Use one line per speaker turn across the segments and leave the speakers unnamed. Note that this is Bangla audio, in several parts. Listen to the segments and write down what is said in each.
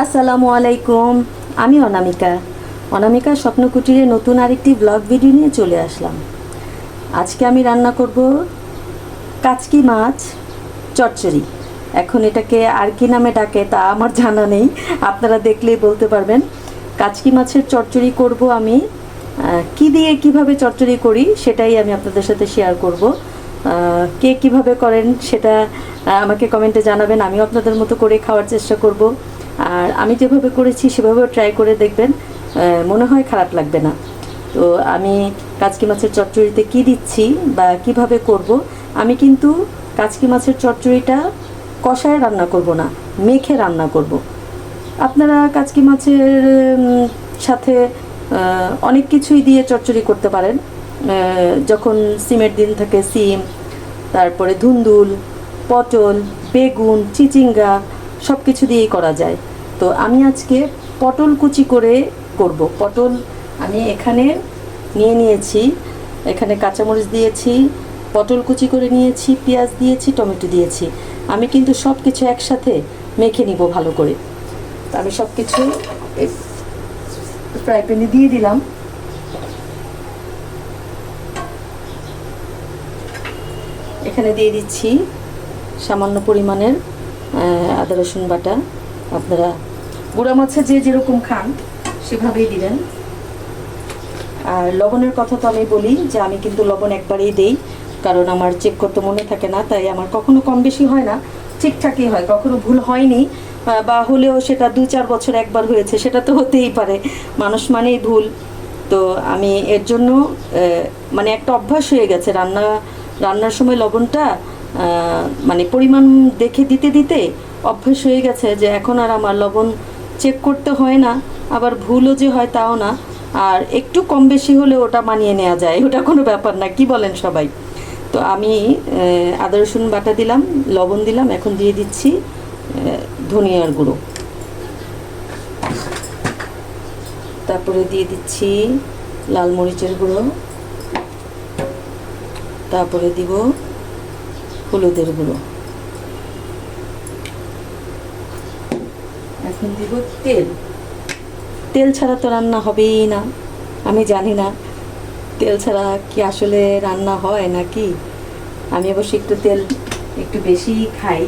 আসসালামু আলাইকুম। আমি অনামিকা। অনামিকা স্বপ্নকুটিরে নতুন আরেকটি ব্লগ ভিডিও নিয়ে চলে আসলাম। আজকে আমি রান্না করব কাচকি মাছ চচ্চড়ি। এখন এটাকে আর কি নামে ডাকে তা আমার জানা নেই, আপনারা দেখলেই বলতে পারবেন। কাচকি মাছের চচ্চড়ি করব আমি। কি দিয়ে কিভাবে চচ্চড়ি করি সেটাই আমি আপনাদের সাথে শেয়ার করব। কে কিভাবে করেন সেটা আমাকে কমেন্টে জানাবেন, আমিও আপনাদের মতো করে খাওয়ার চেষ্টা করব। আর আমি যেভাবে করেছি সেভাবেও ট্রাই করে দেখবেন, মনে হয় খারাপ লাগবে না। তো আমি কাচকি মাছের চচ্চড়িতে কি দিচ্ছি বা কিভাবে করব, আমি কিন্তু কাচকি মাছের চচ্চড়িটা কষায় রান্না করব না, মেখে রান্না করব। আপনারা কাচকি মাছের সাথে অনেক কিছুই দিয়ে চচ্চড়ি করতে পারেন। যখন সিমের দিন থাকে সিম, তারপরে ধুন্দুল, পটল, বেগুন, চিচিঙ্গা সব কিছু দিয়েই করা যায়। তো আমি আজকে পটল কুচি করে করব। পটল আমি এখানে নিয়ে নিয়েছি, এখানে কাঁচামরিচ দিয়েছি, পটল কুচি করে নিয়েছি, পেঁয়াজ দিয়েছি, টমেটো দিয়েছি। আমি কিন্তু সব কিছু একসাথে মেখে নিব ভালো করে। তো আমি সব কিছু ফ্রাই প্যানে দিয়ে দিলাম। এখানে দিয়ে দিচ্ছি সামান্য পরিমাণের আদা রসুন বাটা। আপনারা গুঁড়া মাছে যে যেরকম খান সেভাবেই দিবেন। আর লবণের কথা তো আমি বলি যে আমি কিন্তু লবণ একবারেই দেই, কারণ আমার চেক করতে মনে থাকে না, তাই আমার কখনো কম বেশি হয় না, ঠিকঠাকই হয়। কখনো ভুল হয়নি, বা হলেও সেটা 2-4 বছর একবার হয়েছে, সেটা তো হতেই পারে, মানুষ মানেই ভুল। তো আমি এর জন্য মানে একটা অভ্যাস হয়ে গেছে রান্নার সময় লবণটা মানে পরিমাণ দেখে দিতে দিতে অভ্যাস হয়ে গেছে, যে এখন আর আমার লবণ চেক করতে হয় না, আবার ভুলও যে হয় তাও না। আর একটু কম বেশি হলে ওটা মানিয়ে নেওয়া যায়, ওটা কোনো ব্যাপার না, কি বলেন সবাই? তো আমি আদা রসুন বাটা দিলাম, লবণ দিলাম, এখন দিয়ে দিচ্ছি ধনিয়ার গুঁড়ো, তারপরে দিয়ে দিচ্ছি লাল মরিচের গুঁড়ো, তারপরে দিব হলুদের গুঁড়ো, এখন দিব তেল। তেল ছাড়া তো রান্না হবেই না, আমি জানি না তেল ছাড়া কি আসলে রান্না হয় নাকি। আমি অবশ্য তেল একটু বেশি খাই,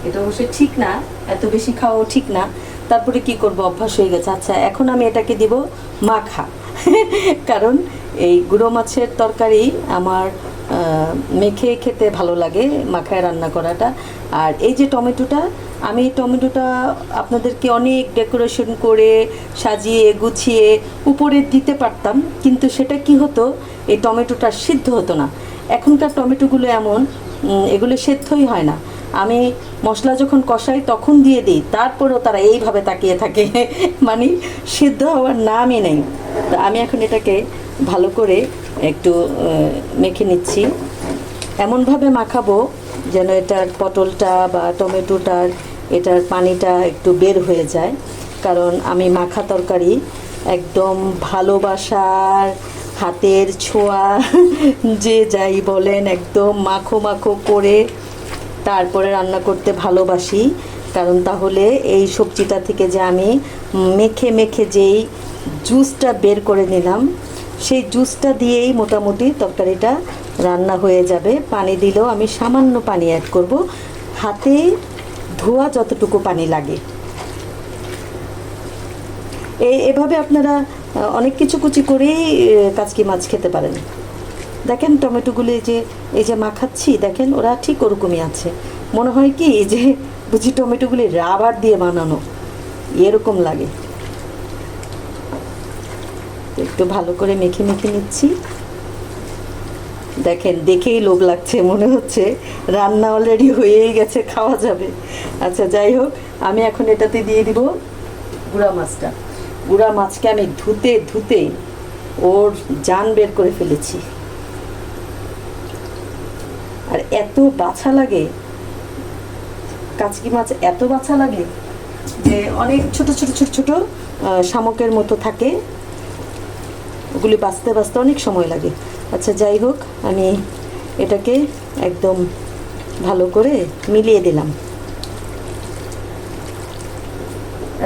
এটা অবশ্যই ঠিক না, এত বেশি খাওয়াও ঠিক না। তারপরে কি করব, অভ্যাস হয়ে গেছে। আচ্ছা, এখন আমি এটাকে দিব মাখা কারণ এই গুঁড়ো মাছের তরকারি আমার মেখে খেতে ভালো লাগে, মাখায় রান্না করাটা। আর এই যে টমেটোটা, আমি টমেটোটা আপনাদেরকে অনেক ডেকোরেশন করে সাজিয়ে গুছিয়ে উপরে দিতে পারতাম, কিন্তু সেটা কি হতো, এই টমেটোটা সিদ্ধ হতো না। এখনকার টমেটোগুলো এমন, এগুলো সেদ্ধই হয় না। আমি মশলা যখন কষাই তখন দিয়ে দিই, তারপরেও তারা এইভাবে তাকিয়ে থাকে মানে সিদ্ধ হওয়ার নামই নেই। তো আমি এখন এটাকে ভালো করে একটু মেখে নিচ্ছি, এমনভাবে মাখাবো যেন এটার পটলটা বা টমেটোটার এটার পানিটা একটু বের হয়ে যায়। কারণ আমি মাখা তরকারি একদম ভালোবাসার হাতের ছোঁয়া যে যাই বলেন, একদম মাখো মাখো করে তারপরে রান্না করতে ভালোবাসি। কারণ তাহলে এই সবজিটা থেকে যে আমি মেখে মেখে যেই জুসটা বের করে নিলাম, সেই জুসটা দিয়েই মোটামুটি তরকারিটা রান্না হয়ে যাবে। পানি দিলেও আমি সামান্য পানি অ্যাড করব, হাতে ধোয়া যতটুকু পানি লাগে। এভাবে আপনারা অনেক কিছু কুচি করেই কাচকি মাছ খেতে পারেন। দেখেন টমেটোগুলি এই যে মাখাচ্ছি, দেখেন ওরা ঠিক ওরকমই আছে, মনে হয় কি যে বুঝি টমেটোগুলি রাবার দিয়ে বানানো, এরকম লাগে। একটু ভালো করে মেখে মেখে নিচ্ছি। দেখেন, দেখেই লোভ লাগছে, মনে হচ্ছে রান্না অলরেডি হয়েই গেছে, খাওয়া যাবে। আচ্ছা, যাই হোক, আমি এখন এটাতে দিয়ে দিব গুঁড়া মাছটা। গুঁড়া মাছকে আমি ধুতে ধুতে ওর জান বের করে ফেলেছি। আর এত বাছা লাগে কাচকি মাছ, এত বাছা লাগে যে অনেক ছোট ছোট ছোট ছোট শামুকের মতো থাকে, ওগুলি বাছতে বাছতে অনেক সময় লাগে। আচ্ছা, যাই হোক, আমি এটাকে একদম ভালো করে মিলিয়ে দিলাম।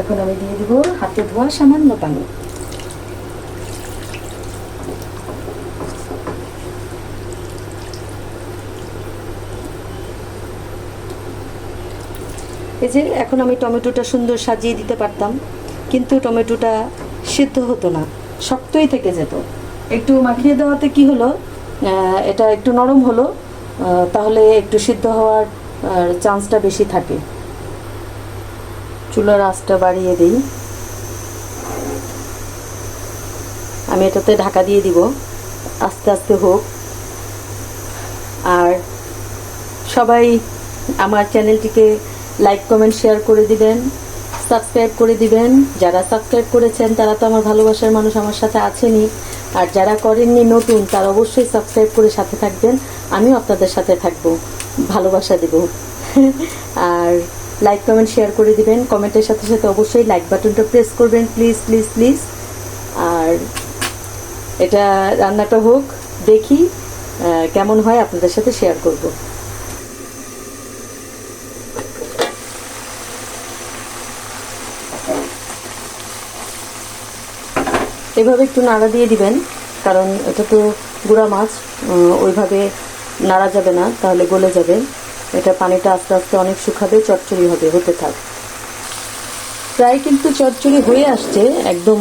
এখন আমি দিয়ে দিব হাতে ধোয়া সামান্য পানি। এই যে এখন আমি টমেটোটা সুন্দর সাজিয়ে দিতে পারতাম, কিন্তু টমেটোটা সিদ্ধ হতো না, শক্তই থেকে যেত। একটু মাখিয়ে দেওয়াতে কি হলো, এটা একটু নরম হলো, তাহলে একটু সিদ্ধ হওয়ার চান্সটা বেশি থাকে। চুলার আঁচটা বাড়িয়ে দিই। আমি এটাতে ঢাকা দিয়ে দিব, আস্তে আস্তে হোক। আর সবাই আমার চ্যানেলটিকে লাইক কমেন্ট শেয়ার করে দিবেন, সাবস্ক্রাইব করে দিবেন। যারা সাবস্ক্রাইব করেছেন তারা তো আমার ভালোবাসার মানুষ, আমার সাথে আছেনই। আর যারা করেননি নতুন, তারা অবশ্যই সাবস্ক্রাইব করে সাথে থাকবেন। আমিও আপনাদের সাথে থাকবো, ভালোবাসা দেব। আর লাইক কমেন্ট শেয়ার করে দিবেন। কমেন্টের সাথে সাথে অবশ্যই লাইক বাটনটা প্রেস করবেন, প্লিজ প্লিজ প্লিজ। আর এটা রান্নাটা হোক, দেখি কেমন হয়, আপনাদের সাথে শেয়ার করব। এভাবে একটু নাড়া দিয়ে দিবেন, কারণ এটা তো গুঁড়া মাছ, ওইভাবে নাড়া যাবে না, তাহলে গলে যাবে। এটা পানিটা আস্তে আস্তে অনেক শুকাবে, চচ্চড়ি হবে, হতে থাক। প্রায় কিন্তু চচ্চড়ি হয়ে আসছে, একদম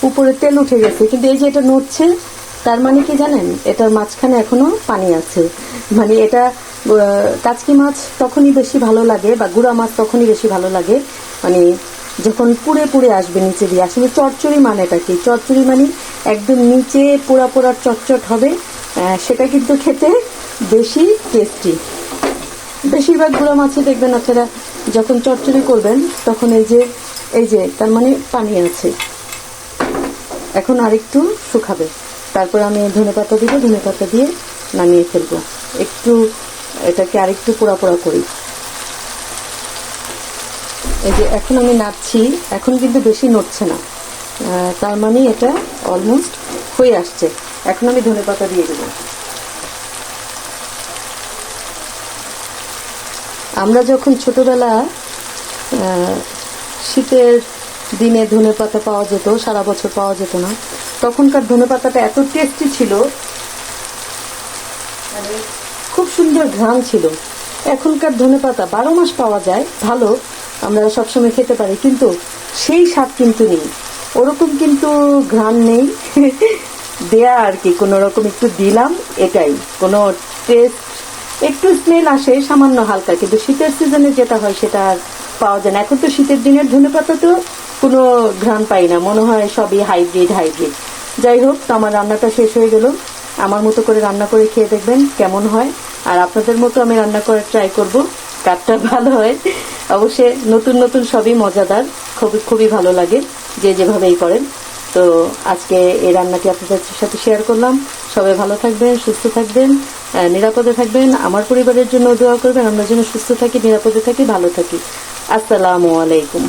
উপরে তেল উঠে গেছে, কিন্তু এই যে এটা নড়ছে, তার মানে কি জানেন, এটার মাঝখানে এখনো পানি আছে। মানে এটা কাচকি মাছ তখনই বেশি ভালো লাগে, বা গুঁড়া মাছ তখনই বেশি ভালো লাগে, মানে যখন পুড়ে পুড়ে আসবে নিচে দিয়ে। আসলে চচ্চড়ি মানেটা কি, চচ্চড়ি মানে একদম নিচে পোড়া পোড়া চটচট হবে, সেটা কিন্তু খেতে বেশি টেস্টি। বেশিরভাগ গুঁড়া মাছে দেখবেন আপনারা যখন চচ্চড়ি করবেন, তখন এই যে তার মানে পানি আছে। এখন আরেকটু শুকাবে, তারপর আমি ধনেপাতা দিব, ধনেপাতা দিয়ে নামিয়ে ফেলবো। একটু এটাকে আরেকটু পোড়া পোড়া করি। এই যে এখন আমি নাড়ছি, এখন কিন্তু বেশি নড়ছে না, তার মানে এটা অলমোস্ট হয়ে আসছে। এখন আমি ধনেপাতা দিয়ে দেব। আমরা যখন ছোটবেলা শীতের দিনে ধনেপাতা পাওয়া যেত, সারা বছর পাওয়া যেত না, তখনকার ধনেপাতাটা এত টেস্টি ছিল, মানে খুব সুন্দর ঘ্রাণ ছিল। এখনকার ধনেপাতা 12 মাস পাওয়া যায়, ভালো, আমরা সবসময় খেতে পারি, কিন্তু সেই স্বাদ কিন্তু নেই, ওরকম কিন্তু ঘ্রাণ নেই। দেয়া আর কি, কোনো রকম একটু দিলাম, এটাই, কোনো টেস্ট, একটু স্মেল আসে সামান্য হালকা, কিন্তু শীতের সিজনে যেটা হয় সেটা আর পাওয়া যায় না। এখন তো শীতের দিনের ধনেপাতা তো কোনো ঘ্রাণ পাই না, মনে হয় সবই হাইব্রিড হাইব্রিড। যাই হোক, তো আমার রান্নাটা শেষ হয়ে গেল। আমার মতো করে রান্না করে খেয়ে দেখবেন কেমন হয়, আর আপনাদের মতো আমি রান্না করে ট্রাই করব, কারটা ভালো হয়। অবশ্যই নতুন নতুন সবই মজাদার, খুবই খুবই ভালো লাগে যে যেভাবেই করেন। তো আজকে এই রান্নাটি আপনাদের সাথে শেয়ার করলাম। সবাই ভালো থাকবেন, সুস্থ থাকবেন, নিরাপদে থাকবেন। আমার পরিবারের জন্য দোয়া করবেন, আমরা যেন সুস্থ থাকি, নিরাপদে থাকি, ভালো থাকি। আসসালামু আলাইকুম।